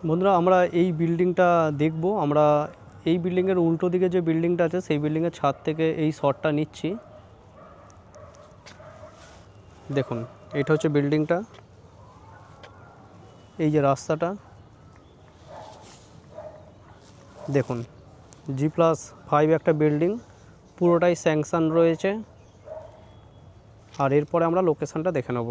বন্ধুরা আমরা এই বিল্ডিংটা দেখব। আমরা এই বিল্ডিংয়ের উল্টো দিকে যে বিল্ডিংটা আছে সেই বিল্ডিংয়ের ছাদ থেকে এই শটটা নিচ্ছি। দেখুন এটা হচ্ছে বিল্ডিংটা, এই যে রাস্তাটা দেখুন, G+5 একটা বিল্ডিং, পুরোটাই স্যাংশন রয়েছে। আর এরপরে আমরা লোকেশানটা দেখে নেব।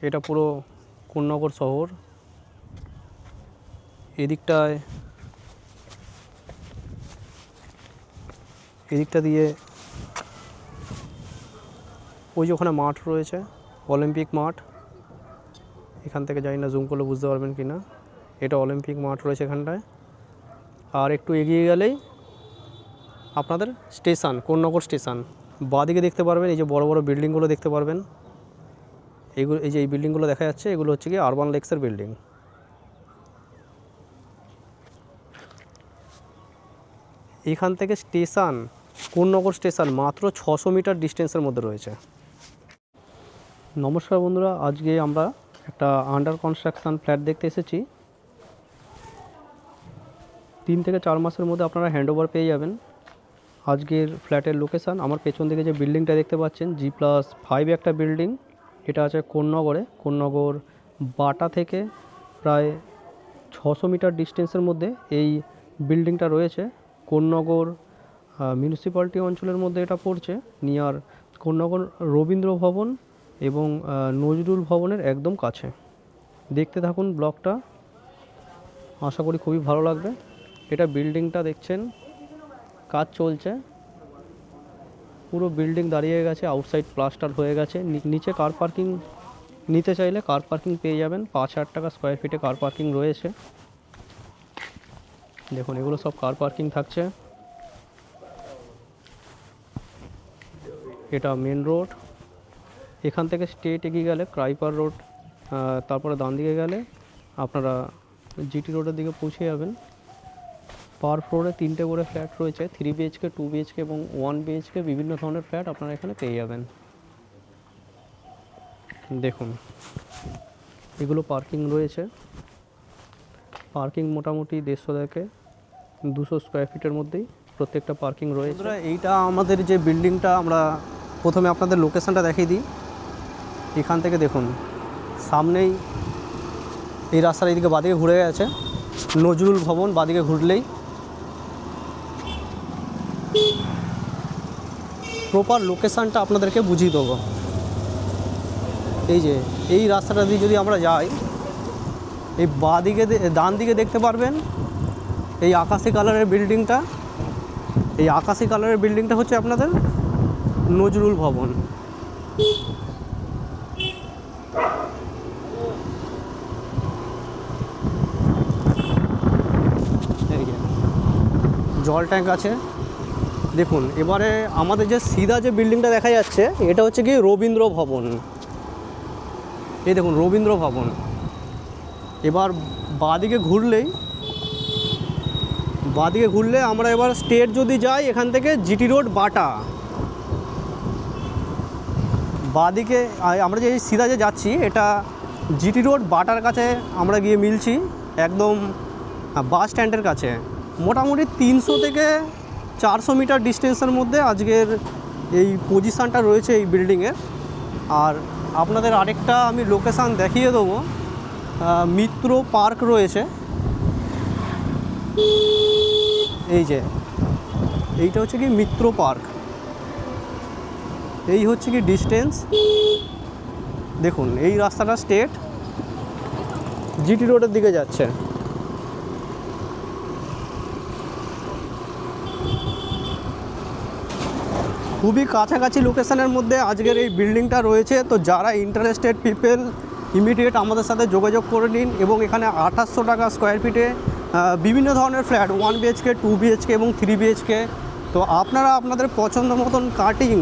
এটা পুরো কোন্নগর শহর। এদিকটা দিয়ে ওই যে ওখানে মাঠ রয়েছে, অলিম্পিক মাঠ। এখান থেকে জানি না জুম করলে বুঝতে পারবেন কি না, এটা অলিম্পিক মাঠ রয়েছে এখানটায়। আর একটু এগিয়ে গেলেই আপনাদের স্টেশন, কোন্নগর স্টেশন। বাঁদিকে দেখতে পারবেন এই যে বড় বড় বিল্ডিংগুলো দেখতে পারবেন। এই যে এই বিল্ডিংগুলো দেখা যাচ্ছে, এগুলো হচ্ছে কি আরবান লেক্সের বিল্ডিং। এখান থেকে স্টেশন, কোন্নগর স্টেশন মাত্র 600 মিটার ডিস্টেন্সের মধ্যে রয়েছে। নমস্কার বন্ধুরা, আজকে আমরা একটা আন্ডার কনস্ট্রাকশান ফ্ল্যাট দেখতে এসেছি। 3 থেকে 4 মাসের মধ্যে আপনারা হ্যান্ডওভার পেয়ে যাবেন। আজকের ফ্ল্যাটের লোকেশান আমার পেছন দিকে যে বিল্ডিংটা দেখতে পাচ্ছেন, G+5 একটা বিল্ডিং। এটা আছে কোন্নগরে। কোন্নগর বাটা থেকে প্রায় 600 মিটার ডিস্টেন্সের মধ্যে এই বিল্ডিংটা রয়েছে। কোন্নগর মিউনিসিপ্যালিটি অঞ্চলের মধ্যে এটা পড়ছে, নিয়ার কোন্নগর রবীন্দ্র ভবন এবং নজরুল ভবনের একদম কাছে। দেখতে থাকুন ব্লগটা, আশা করি খুবই ভালো লাগবে। এটা বিল্ডিংটা দেখছেন, কাজ চলছে, পুরো বিল্ডিং দাঁড়িয়ে গেছে, আউটসাইড প্লাস্টার হয়ে গেছে। নিচে কার পার্কিং নিতে চাইলে কার পার্কিং পেয়ে যাবেন। 5,000 টাকা স্কোয়ার ফিটে কার পার্কিং রয়েছে। দেখুন এগুলো সব কার পার্কিং থাকছে। এটা মেন রোড। এখান থেকে স্ট্রেট এগিয়ে গেলে ক্রাইপার রোড, তারপরে ডান দিকে গেলে আপনারা জিটি রোডের দিকে পৌঁছে যাবেন। পার ফ্লোরে 3টে করে ফ্ল্যাট রয়েছে, 3 BHK, 2 BHK এবং 1 BHK। বিভিন্ন ধরনের ফ্ল্যাট আপনারা এখানে পেয়ে যাবেন। দেখুন এগুলো পার্কিং রয়েছে। পার্কিং মোটামুটি 150 থেকে 200 স্কোয়ার ফিটের মধ্যেই প্রত্যেকটা পার্কিং রয়েছে। এইটা আমাদের যে বিল্ডিংটা, আমরা প্রথমে আপনাদের লোকেশানটা দেখিয়ে দিই। এখান থেকে দেখুন সামনেই এই রাস্তার এইদিকে বাঁদিকে ঘুরে গেছে নজরুল ভবন। বাঁদিকে ঘুরলেই প্রপার লোকেশানটা আপনাদেরকে বুঝিয়ে দেবো। এই যে এই রাস্তাটা দিয়ে যদি আমরা যাই, এই বাঁদিকে ডান দিকে দেখতে পারবেন এই আকাশি কালারের বিল্ডিংটা। এই আকাশি কালারের বিল্ডিংটা হচ্ছে আপনাদের নজরুল ভবন। জল ট্যাঙ্ক আছে। দেখুন এবারে আমাদের যে সিধা যে বিল্ডিংটা দেখা যাচ্ছে, এটা হচ্ছে কি রবীন্দ্র ভবন। এই দেখুন রবীন্দ্র ভবন। এবার বাঁদিকে ঘুরলে আমরা এবার স্ট্রেট যদি যাই এখান থেকে জিটি রোড বাটা, বাঁদিকে আমরা যে সিধা যে যাচ্ছি এটা জিটি রোড বাটার কাছে আমরা গিয়ে মিলছি, একদম বাস স্ট্যান্ডের কাছে। মোটামুটি 300 থেকে 400 মিটার ডিস্টেন্সের মধ্যে আজকের এই পজিশানটা রয়েছে এই বিল্ডিংয়ের। আর আপনাদের আরেকটা আমি লোকেশান দেখিয়ে দেবো। মিত্র পার্ক রয়েছে, এই যে এইটা হচ্ছে কি মিত্র পার্ক। এই হচ্ছে কি ডিস্টেন্স। দেখুন এই রাস্তাটা স্ট্রেট জিটি রোডের দিকে যাচ্ছে। খুবই কাছাকাছি লোকেশানের মধ্যে আজকের এই বিল্ডিংটা রয়েছে। তো যারা ইন্টারেস্টেড পিপল ইমিডিয়েট আমাদের সাথে যোগাযোগ করে নিন। এবং এখানে 2800 টাকা স্কোয়ার ফিটে বিভিন্ন ধরনের ফ্ল্যাট, 1 BHK, 2 BHK এবং 3 BHK। তো আপনারা আপনাদের পছন্দ মতন কাটিং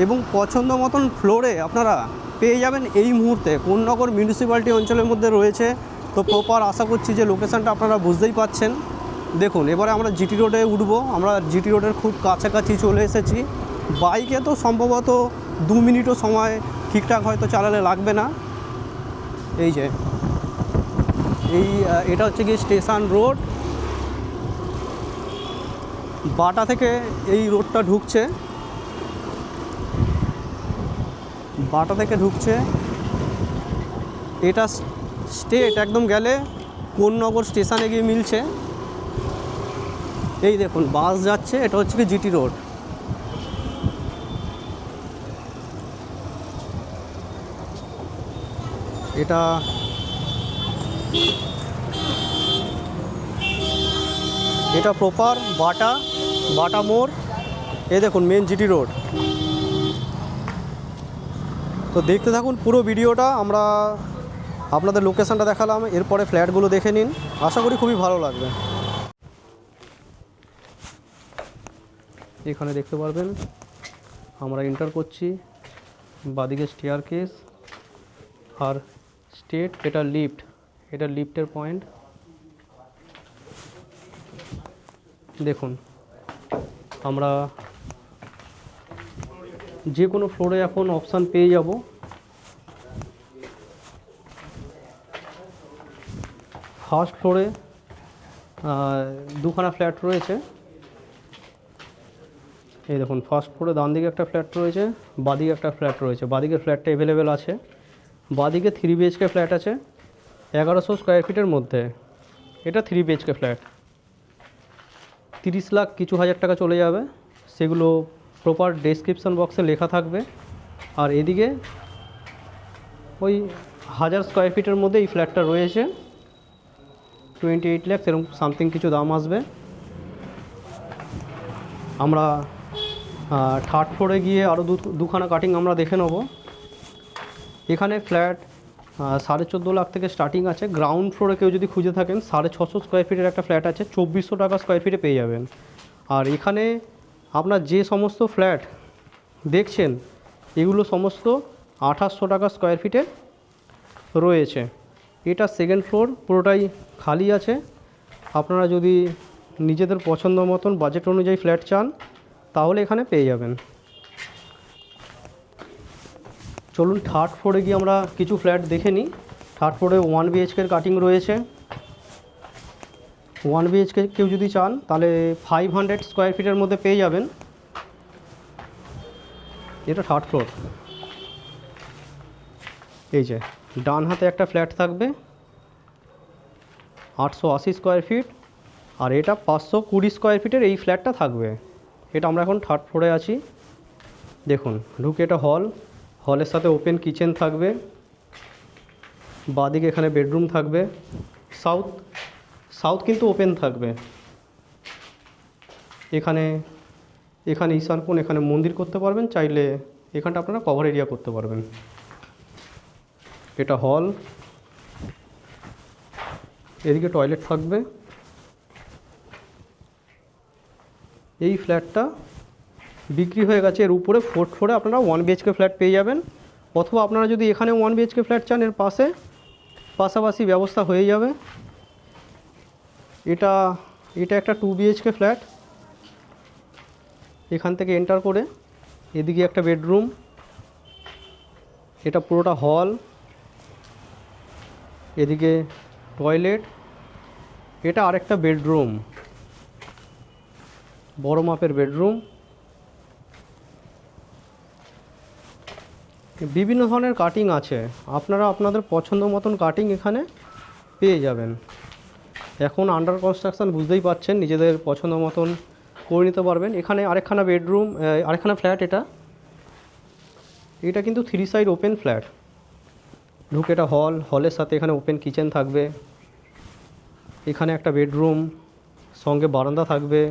এবং পছন্দ মতন ফ্লোরে আপনারা পেয়ে যাবেন এই মুহূর্তে। কোন্নগর মিউনিসিপ্যালিটি অঞ্চলের মধ্যে রয়েছে। তো প্রপার আশা করছি যে লোকেশানটা আপনারা বুঝতেই পাচ্ছেন। দেখুন এবারে আমরা জিটি রোডে উঠবো। আমরা জিটি রোডের খুব কাছাকাছি চলে এসেছি। বাইকে তো সম্ভবত 2 মিনিটও সময় ঠিকঠাক হয়তো চালালে লাগবে না। এই যে এটা হচ্ছে কি স্টেশন রোড, বাটা থেকে এই রোডটা ঢুকছে, বাটা থেকে ঢুকছে। এটা স্টেট একদম গেলে কোন্নগর স্টেশনে গিয়ে মিলছে। এই দেখুন বাস যাচ্ছে, এটা হচ্ছে কি জিটি রোড। এটা এটা প্রপার বাটা মোড়। এই দেখুন মেন জিটি রোড। তো দেখতে থাকুন পুরো ভিডিওটা, আমরা আপনাদের লোকেশানটা দেখালাম, এরপরে ফ্ল্যাটগুলো দেখে নিন, আশা করি খুবই ভালো লাগবে। এখানে দেখতে পারবেন আমরা এন্টার করছি, বাদিকে স্টেয়ার কেস আর স্টেট, এটা লিফট, এটা লিফটের পয়েন্ট। দেখুন আমরা যে কোনো ফ্লোরে এখন অপশান পেয়ে যাব। ফার্স্ট ফ্লোরে দুখানা ফ্ল্যাট রয়েছে। এই দেখুন ফার্স্ট ফ্লোরে ডান দিকে একটা ফ্ল্যাট রয়েছে, বাদিকে একটা ফ্ল্যাট রয়েছে। বাদিকের ফ্ল্যাটটা অ্যাভেলেবেল আছে। বাদিকে 3 BHK ফ্ল্যাট আছে 1100 স্কোয়ার ফিটের মধ্যে। এটা 3 BHK ফ্ল্যাট, 30 লাখ কিছু হাজার টাকা চলে যাবে, সেগুলো প্রপার ডেসক্রিপশন বক্সে লেখা থাকবে। আর এদিকে ওই 1000 স্কোয়ার ফিটের মধ্যে এই ফ্ল্যাটটা রয়েছে, 28 লাখ এরকম সামথিং কিছু দাম আসবে। আমরা থার্ড ফ্লোরে গিয়ে আরও দুখানা কাটিং আমরা দেখে নেব। এখানে ফ্ল্যাট 14.5 লাখ থেকে স্টার্টিং আছে। গ্রাউন্ড ফ্লোরে কেউ যদি খুঁজে থাকেন 650 স্কোয়ার ফিটের একটা ফ্ল্যাট আছে, 2400 টাকা স্কোয়ার ফিটে পেয়ে যাবেন। আর এখানে আপনার যে সমস্ত ফ্ল্যাট দেখছেন এগুলো সমস্ত 2800 টাকা স্কোয়ার ফিটে রয়েছে। এটা সেকেন্ড ফ্লোর পুরোটাই খালি আছে। আপনারা যদি নিজেদের পছন্দ মতন বাজেট অনুযায়ী ফ্ল্যাট চান তাহলে এখানে পেয়ে যাবেন। চলুন থার্ড ফ্লোরে গিয়ে আমরা কিছু ফ্ল্যাট দেখে নিই। থার্ড ফ্লোরে 1 BHK কাটিং রয়েছে। 1 BHK কেউ যদি চান তাহলে 500 স্কোয়ার ফিটের মধ্যে পেয়ে যাবেন। এটা থার্ড ফ্লোর। এই যে ডান হাতে একটা ফ্ল্যাট থাকবে 880 স্কোয়ার ফিট, আর এটা 520 স্কোয়ার ফিটের এই ফ্ল্যাটটা থাকবে। এটা আমরা এখন থার্ড ফ্লোরে আছি। দেখুন ঢুকে এটা হল, হলের সাথে ওপেন কিচেন থাকবে। বাদিকে এখানে বেডরুম থাকবে। সাউথ কিন্তু ওপেন থাকবে। এখানে ঈশান কোণ, এখানে মন্দির করতে পারবেন, চাইলে এখানটা আপনারা কভার এরিয়া করতে পারবেন। এটা হল, এদিকে টয়লেট থাকবে। এই ফ্ল্যাটটা বিক্রি হয়ে গেছে, এর উপরে ফোর্থ ফ্লোরে আপনারা 1 BHK ফ্ল্যাট পেয়ে যাবেন। অথবা আপনারা যদি এখানে 1 BHK ফ্ল্যাট চান এর পাশাপাশি ব্যবস্থা হয়ে যাবে। এটা একটা 2 BHK ফ্ল্যাট। এখান থেকে এন্টার করে এদিকে একটা বেডরুম, এটা পুরোটা হল, এদিকে টয়লেট, এটা আরেকটা বেডরুম, বড় মাপের বেডরুম। বিভিন্ন ধরনের কাটিং আছে, আপনারা আপনাদের পছন্দ মতন কাটিং এখানে পেয়ে যাবেন। এখন আন্ডার কনস্ট্রাকশান বুঝতেই পাচ্ছেন, নিজেদের পছন্দ মতন করে নিতে পারবেন। এখানে আরেকখানা বেডরুম, আরেকখানা ফ্ল্যাট। এটা কিন্তু 3 সাইড ওপেন ফ্ল্যাট। ঢুকে এটা হলের সাথে এখানে ওপেন কিচেন থাকবে। এখানে একটা বেডরুম, সঙ্গে বারান্দা থাকবে।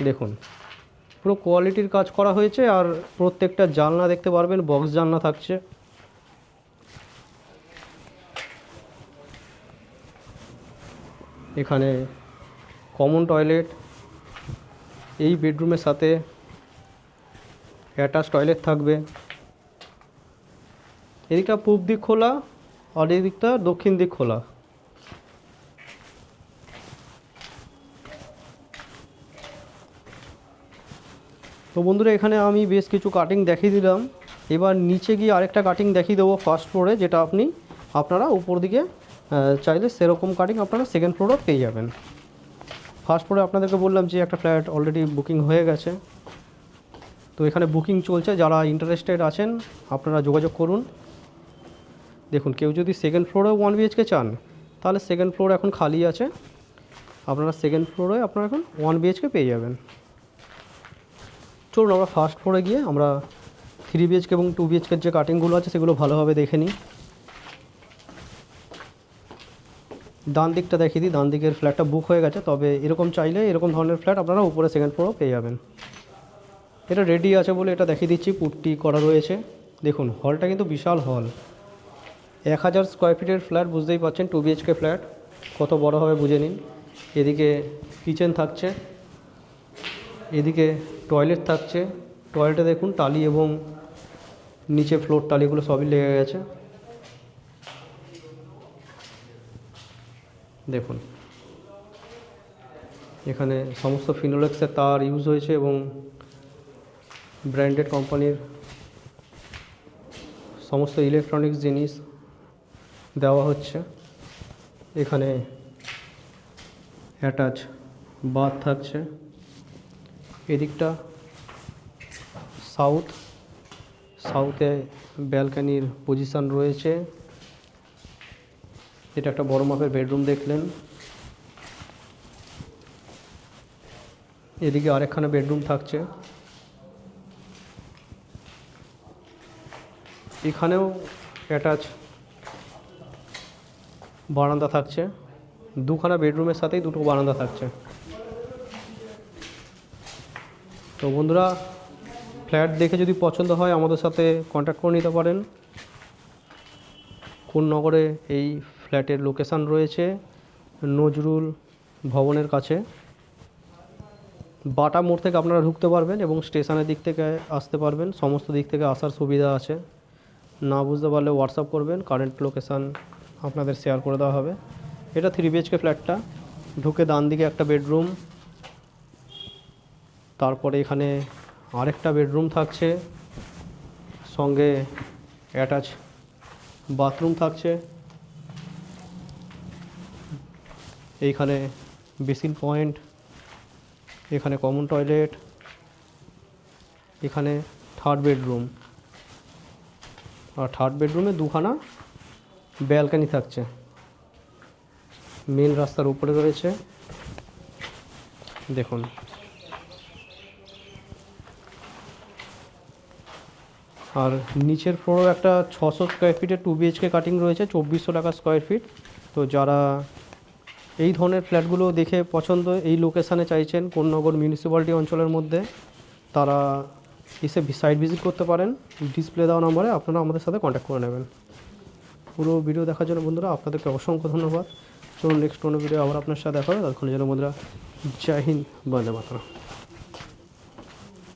দেখুন পুরো কোয়ালিটির কাজ করা হয়েছে। আর প্রত্যেকটা জানলা দেখতে পারবেন বক্স জানলা থাকছে। এখানে কমন টয়লেট, এই বেডরুমের সাথে অ্যাটাচ টয়লেট থাকবে। এদিকটা পূব দিক খোলা আর এদিকটা দক্ষিণ দিক খোলা। তো বন্ধুরা এখানে আমি বেশ কিছু কাটিং দেখিয়ে দিলাম। এবার নিচে গিয়ে আরেকটা কাটিং দেখিয়ে দেবো ফার্স্ট ফ্লোরে, যেটা আপনারা উপর দিকে চাইলে সেরকম কাটিং আপনারা সেকেন্ড ফ্লোরও পেয়ে যাবেন। ফার্স্ট ফ্লোরে আপনাদেরকে বললাম যে একটা ফ্ল্যাট অলরেডি বুকিং হয়ে গেছে, তো এখানে বুকিং চলছে। যারা ইন্টারেস্টেড আছেন আপনারা যোগাযোগ করুন। দেখুন, কেউ যদি সেকেন্ড ফ্লোরেও 1 BHK চান তাহলে সেকেন্ড ফ্লোর এখন খালি আছে, আপনারা সেকেন্ড ফ্লোরে আপনারা এখন 1 BHK পেয়ে যাবেন। চলুন আমরা ফার্স্ট ফ্লোরে গিয়ে আমরা 3 BHK এবং 2 BHKর যে কাটিংগুলো আছে সেগুলো ভালোভাবে দেখে নিই। ডান দিকটা দেখিয়ে দিই, ডান দিকের ফ্ল্যাটটা বুক হয়ে গেছে, তবে এরকম চাইলে এরকম ধরনের ফ্ল্যাট আপনারা উপরে সেকেন্ড ফ্লোরও পেয়ে যাবেন। এটা রেডি আছে বলে এটা দেখিয়ে দিচ্ছি, পুট্টি করা রয়েছে। দেখুন হলটা কিন্তু বিশাল হল, 1000 স্কোয়ার ফিটের ফ্ল্যাট, বুঝতেই পারছেন 2 BHK ফ্ল্যাট কত বড় হবে বুঝে নিন। এদিকে কিচেন থাকছে, এদিকে টয়লেট থাকছে। টয়লেটে দেখুন টালি এবং নিচে ফ্লোর টালিগুলো সবই লেগে গেছে। দেখুন এখানে সমস্ত ফিনোলেক্সের তার ইউজ হয়েছে এবং ব্র্যান্ডেড কোম্পানির সমস্ত ইলেকট্রনিক্স জিনিস দেওয়া হচ্ছে। এখানে অ্যাটাচ বাথ থাকছে। এদিকটা সাউথে ব্যালকানির পজিশান রয়েছে। এটা একটা বড় মাপের বেডরুম দেখলেন। এদিকে আরেকখানা বেডরুম থাকছে। এখানেও অ্যাটাচ বারান্দা থাকছে, দুখানা বেডরুমের সাথেই দুটো বারান্দা থাকছে। তো বন্ধুরা, ফ্ল্যাট দেখে যদি পছন্দ হয় আমাদের সাথে কন্ট্যাক্ট করে নিতে পারেন। কোন্নগরে এই ফ্ল্যাটের লোকেশান রয়েছে নজরুল ভবনের কাছে। বাটা মোড় থেকে আপনারা ঢুকতে পারবেন এবং স্টেশনের দিক থেকে আসতে পারবেন, সমস্ত দিক থেকে আসার সুবিধা আছে। না বুঝতে পারলে হোয়াটসঅ্যাপ করবেন, কারেন্ট লোকেশান আপনাদের শেয়ার করে দেওয়া হবে। এটা 3 BHK ফ্ল্যাটটা, ঢুকে ডান দিকে একটা বেডরুম, তারপরে এখানে আরেকটা বেডরুম থাকছে, সঙ্গে অ্যাটাচ বাথরুম থাকছে। এইখানে বেসিন পয়েন্ট, এখানে কমন টয়লেট, এখানে থার্ড বেডরুম, আর থার্ড বেডরুমে দুখানা ব্যালকানি থাকছে, মেন রাস্তার উপরে রয়েছে। দেখুন আর নিচের ফ্লোরও একটা 600 স্কোয়ার ফিটের 2 BHK কাটিং রয়েছে, 2400 টাকা স্কোয়ার ফিট। তো যারা এই ধরনের ফ্ল্যাটগুলো দেখে পছন্দ, এই লোকেশানে চাইছেন কোন্নগর মিউনিসিপ্যালিটি অঞ্চলের মধ্যে, তারা এসে সাইট ভিজিট করতে পারেন। ডিসপ্লে দেওয়া নম্বরে আপনারা আমাদের সাথে কন্ট্যাক্ট করে নেবেন। পুরো ভিডিও দেখার জন্য বন্ধুরা আপনাদেরকে অসংখ্য ধন্যবাদ। চলুন নেক্সট কোনো ভিডিও আবার আপনার সাথে দেখা হবে। ততক্ষণের জন্য বন্ধুরা জয় হিন্দ, বন্দে মাতরম।